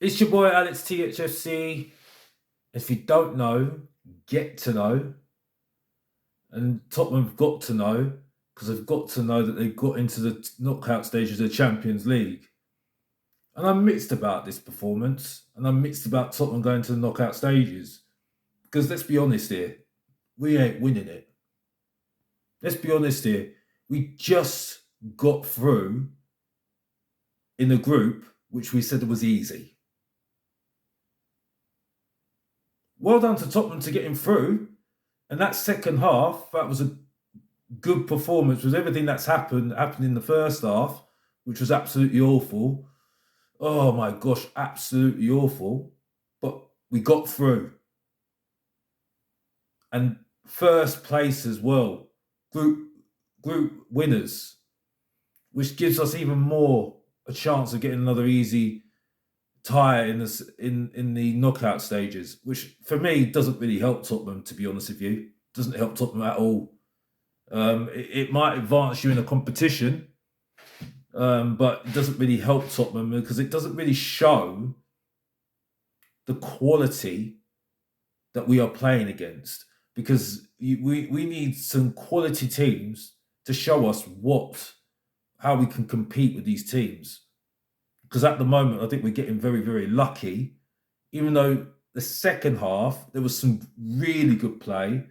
It's your boy Alex THFC. If you don't know, get to know. And Tottenham have got to know because they've got to know that they've got into the knockout stages of the Champions League. And I'm mixed about this performance, and I'm mixed about Tottenham going to the knockout stages. Because let's be honest here, we ain't winning it. Let's be honest here, we just got through in a group which we said was easy. Well done to Tottenham to getting through. And that second half, that was a good performance with everything that's happened in the first half, which was absolutely awful. Oh my gosh, absolutely awful. But we got through. And first place as well. Group winners, which gives us even more a chance of getting another easy tie in the knockout stages, which for me doesn't really help Tottenham, to be honest with you. Doesn't help Tottenham at all. It might advance you in a competition, but it doesn't really help Tottenham because it doesn't really show the quality that we are playing against. Because we need some quality teams to show us how we can compete with these teams. Because at the moment, I think we're getting very, very lucky. Even though the second half, there was some really good play.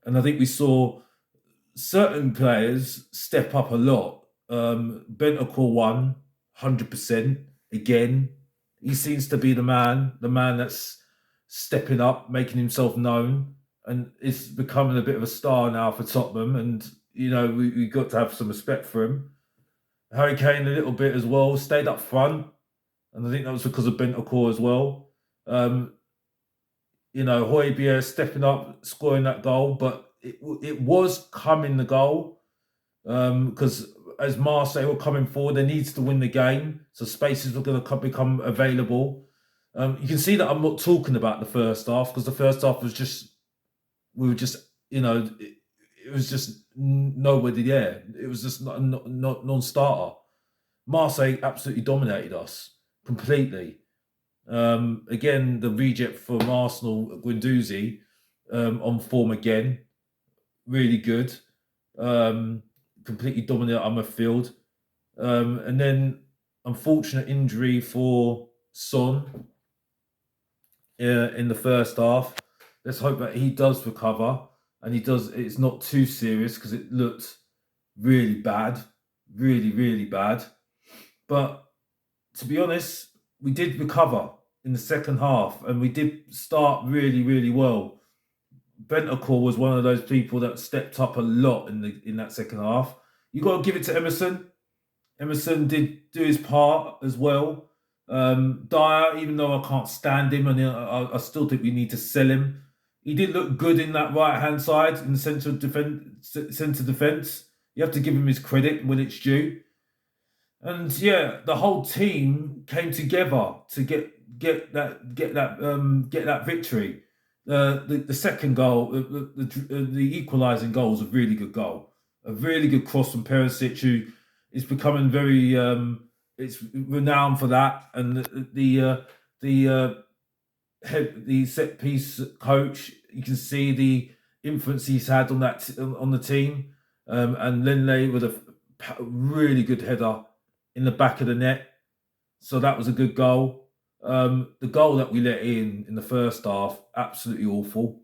And I think we saw certain players step up a lot. Bentancur won 100%. Again, he seems to be the man that's stepping up, making himself known. And it's becoming a bit of a star now for Tottenham. And, we got to have some respect for him. Harry Kane a little bit as well, stayed up front. And I think that was because of Bentancur as well. Højbjerg stepping up, scoring that goal. But it was coming, the goal. Because as Marseille were coming forward, they needs to win the game. So spaces were going to become available. You can see that I'm not talking about the first half because the first half was just, it was just nobody there. It was just not non-starter. Marseille absolutely dominated us completely. Again, the reject from Arsenal, Guendouzi, on form again. Really good. Completely dominated our midfield. And then, unfortunate injury for Son in the first half. Let's hope that he does recover. And he does. It's not too serious because it looked really bad. Really, really bad. But to be honest, we did recover in the second half and we did start really, really well. Bentancur was one of those people that stepped up a lot in that second half. You got to give it to Emerson. Emerson did do his part as well. Dyer, even though I can't stand him, and I still think we need to sell him. He did look good in that right-hand side in the centre defence. You have to give him his credit when it's due. And yeah, the whole team came together to get that victory. The second goal, the equalising goal was a really good goal. A really good cross from Perisic, who is becoming very it's renowned for that. And the set piece coach, you can see the influence he's had on the team. And Lindley with a really good header in the back of the net. So that was a good goal. The goal that we let in the first half, absolutely awful.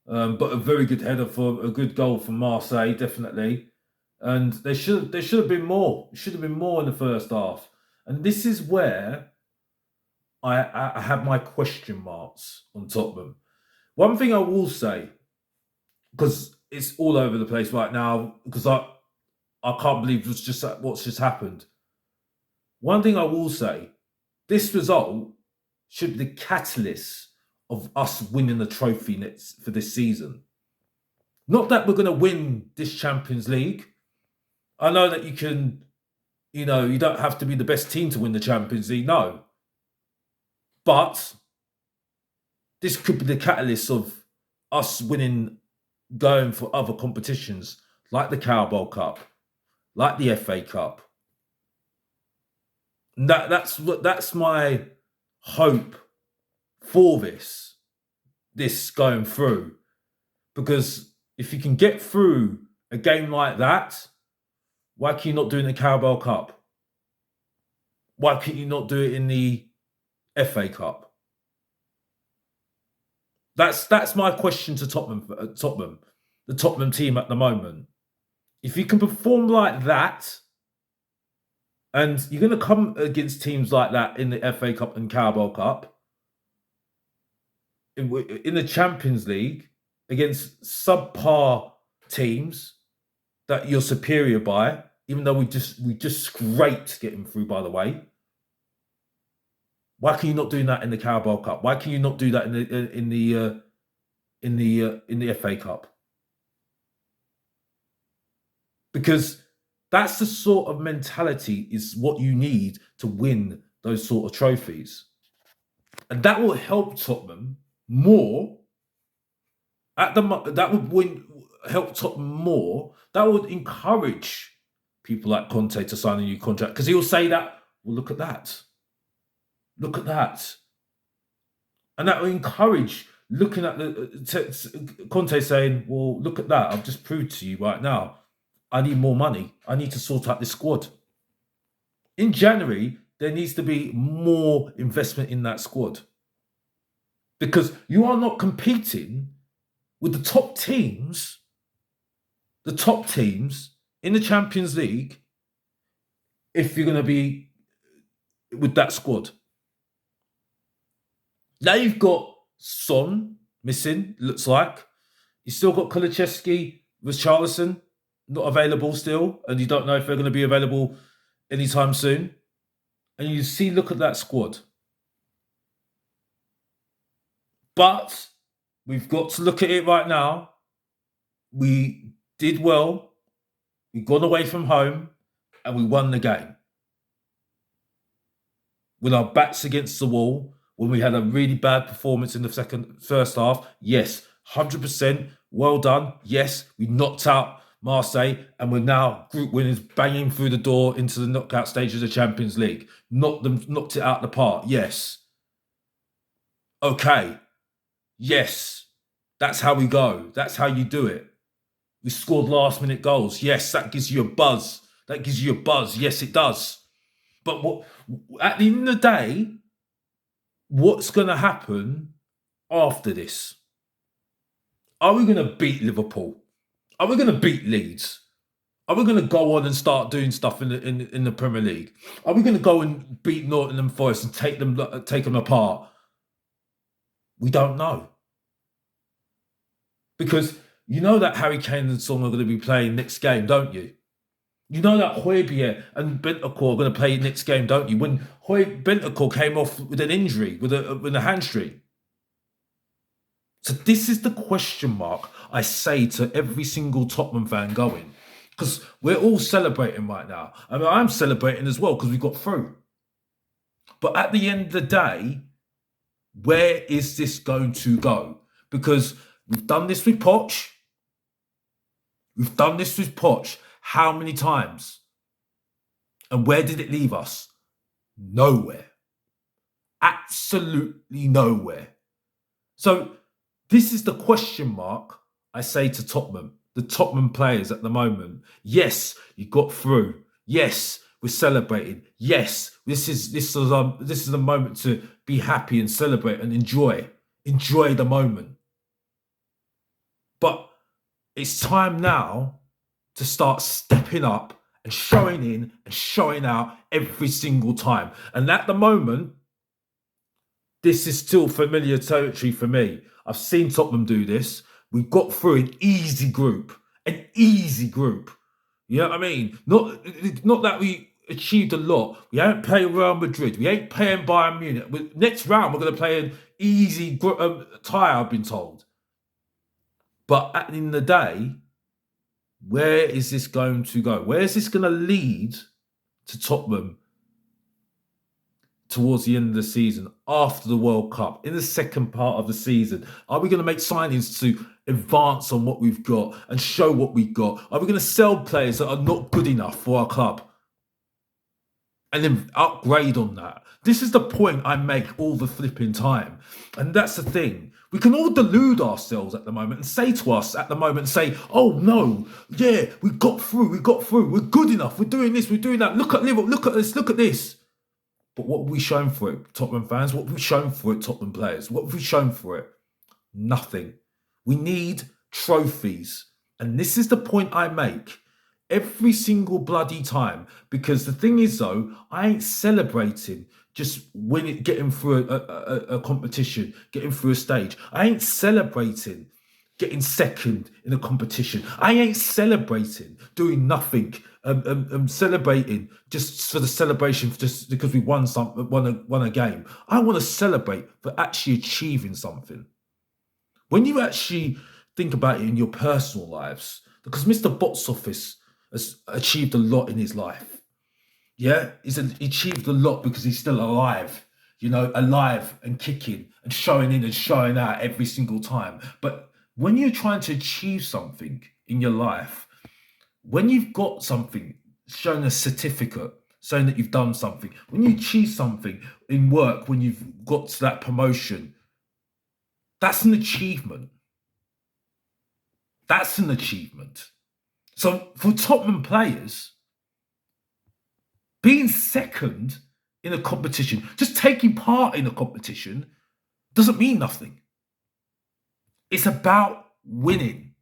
But a very good header for a good goal from Marseille, definitely. And there should have been more. There should have been more in the first half. And this is where I have my question marks on Tottenham. One thing I will say, because it's all over the place right now, because I can't believe what's just happened. One thing I will say, this result should be the catalyst of us winning the trophy for this season. Not that we're going to win this Champions League. I know that you can, you don't have to be the best team to win the Champions League, no. But this could be the catalyst of us winning, going for other competitions like the Carabao Cup, like the FA Cup. That's my hope for this going through. Because if you can get through a game like that, why can you not do it in the Carabao Cup? Why can you not do it in the FA Cup? That's my question to Tottenham, the Tottenham team at the moment. If you can perform like that, and you're going to come against teams like that in the FA Cup and Carabao Cup, in the Champions League, against subpar teams that you're superior by, even though we just scraped getting through, by the way. Why can you not do that in the Carabao Cup? Why can you not do that in the FA Cup? Because that's the sort of mentality is what you need to win those sort of trophies. And that will help Tottenham more. That would help Tottenham more. That would encourage people like Conte to sign a new contract, because he'll say that, well, look at that. Look at that. And that will encourage looking at Conte saying, well, look at that. I've just proved to you right now, I need more money. I need to sort out this squad. In January, there needs to be more investment in that squad, because you are not competing with the top teams in the Champions League if you're going to be with that squad. Now you've got Son missing, looks like. You still got Kulusevski, Richarlison not available still, and you don't know if they're going to be available anytime soon. And you see, look at that squad. But we've got to look at it right now. We did well. We got away from home and we won the game. With our backs against the wall, when we had a really bad performance in the first half, yes, 100%, well done. Yes, we knocked out Marseille and we're now group winners, banging through the door into the knockout stage of the Champions League. Knocked it out of the park, yes. Okay, yes, that's how we go. That's how you do it. We scored last-minute goals. Yes, that gives you a buzz. Yes, it does. But at the end of the day, what's going to happen after this? Are we going to beat Liverpool? Are we going to beat Leeds? Are we going to go on and start doing stuff in the Premier League? Are we going to go and beat Nottingham Forest and take them apart? We don't know. Because you know that Harry Kane and Son are going to be playing next game, don't you? You know that Højbjerg and Bentancur are going to play next game, don't you? When Bentancur came off with an injury, with a hamstring. So this is the question mark I say to every single Tottenham fan going. Because we're all celebrating right now. I mean, I'm celebrating as well because we got through. But at the end of the day, where is this going to go? Because we've done this with Poch. How many times? And where did it leave us? Nowhere. Absolutely nowhere. So this is the question mark I say to Tottenham, the Tottenham players at the moment. Yes, you got through. Yes, we're celebrating. Yes, this is a moment to be happy and celebrate and enjoy the moment. But it's time now to start stepping up and showing in and showing out every single time. And at the moment, this is still familiar territory for me. I've seen Tottenham do this. We got through an easy group. You know what I mean? Not that we achieved a lot. We ain't playing Real Madrid. We ain't playing Bayern Munich. Next round, we're going to play an easy tie, I've been told. But at the end of the day, where is this going to go? Where is this going to lead to Tottenham towards the end of the season, after the World Cup, in the second part of the season? Are we going to make signings to advance on what we've got and show what we've got? Are we going to sell players that are not good enough for our club and then upgrade on that This is the point I make all the flipping time. And that's the thing. We can all delude ourselves at the moment and say to us at the moment, say, oh no, yeah, we got through, we're good enough, we're doing this, we're doing that. Look at Liverpool, look at this, look at this. But what have we shown for it, Tottenham fans? What have we shown for it, Tottenham players? What have we shown for it? Nothing. We need trophies. And this is the point I make every single bloody time. Because the thing is, though, I ain't celebrating just winning, getting through a competition, getting through a stage. I ain't celebrating getting second in a competition. I ain't celebrating doing nothing. Celebrating just for the celebration, just because we won a game. I want to celebrate for actually achieving something. When you actually think about it in your personal lives, because Mr. Box Office has achieved a lot in his life. Yeah, he's achieved a lot because he's still alive, alive and kicking and showing in and showing out every single time. But when you're trying to achieve something in your life, when you've got something, showing a certificate, saying that you've done something, when you achieve something in work, when you've got to that promotion, that's an achievement. That's an achievement. So for Tottenham players, being second in a competition, just taking part in a competition, doesn't mean nothing. It's about winning.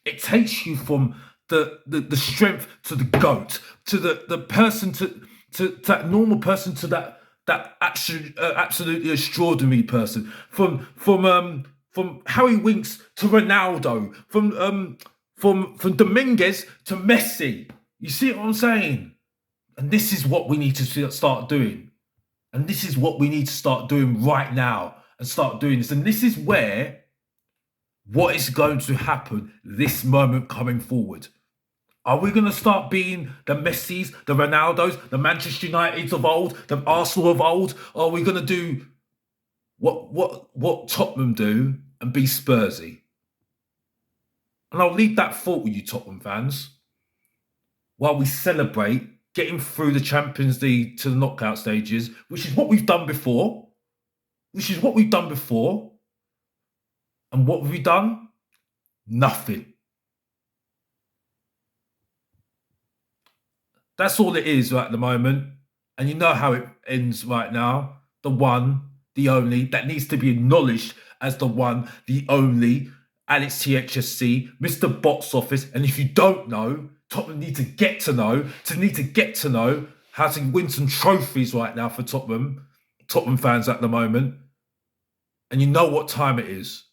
It takes you from the strength to the GOAT, to the person, to that normal person, to that absolutely extraordinary person, from Harry Winks to Ronaldo, from Dominguez to Messi. You see what I'm saying? And this is what we need to start doing. And this is what we need to start doing right now, and start doing this. And this is where what is going to happen this moment coming forward. Are we going to start being the Messis, the Ronaldos, the Manchester Uniteds of old, the Arsenal of old? Or are we going to do what Tottenham do and be Spursy? And I'll leave that thought with you, Tottenham fans, while we celebrate getting through the Champions League to the knockout stages, which is what we've done before. And what have we done? Nothing. That's all it is right at the moment. And you know how it ends right now. The one, the only, that needs to be acknowledged as the one, the only, Alex THSC, Mr. Box Office. And if you don't know, Tottenham need to get to know how to win some trophies right now for Tottenham fans at the moment. And you know what time it is.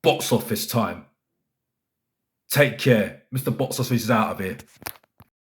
Box Office time. Take care. Mr. Box Office is out of here.